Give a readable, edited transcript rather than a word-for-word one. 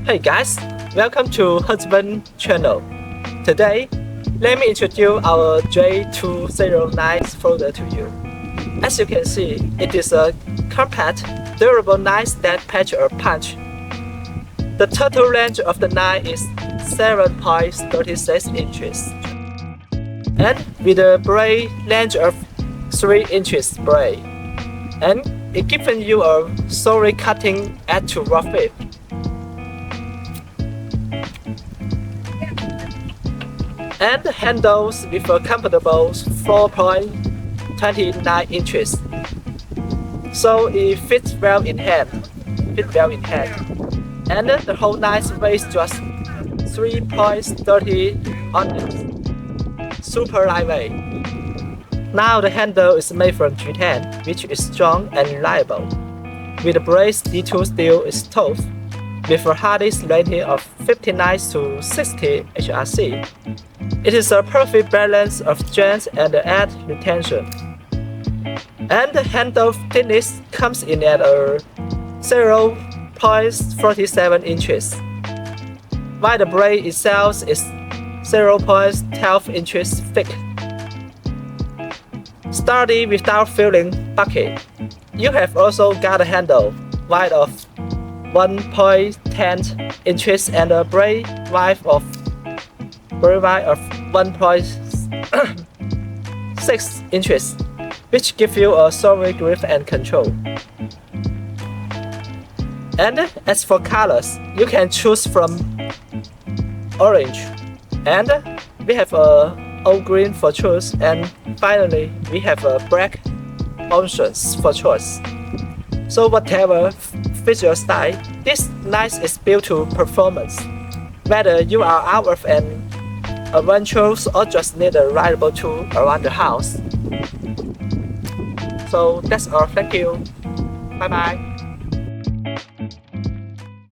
Hey guys, welcome to Husband channel. Today, let me introduce our J209 folder to you. As you can see, it is a compact, durable knife that packs a punch. The total range of the knife is 7.36 inches, and with a blade length of 3 inches blade, and it gives you a solid cutting edge to rough it. And the handles with a comfortable 4.29 inches, so it fits well in hand. And the whole knife weighs just 3.30 ounces, super lightweight. Now the handle is made from G10, which is strong and reliable. With the blade, D2 steel is tough, with a hardest rating of 59 to 60 HRC. It is a perfect balance of strength and add retention. And the handle thickness comes in at a 0.47 inches, while the blade itself is 0.12 inches thick. Sturdy without feeling bulky. You have also got a handle wide of 1.10 inches and a blade wide of 1.6 inches, which give you a solid grip and control. And as for colors, you can choose from orange, and we have a old green for choice, and finally we have a black options for choice. So whatever fits your style, this knife is built to performance. Whether you are out of an adventure or just need a rideable tool around the house. So that's all. Thank you. Bye bye.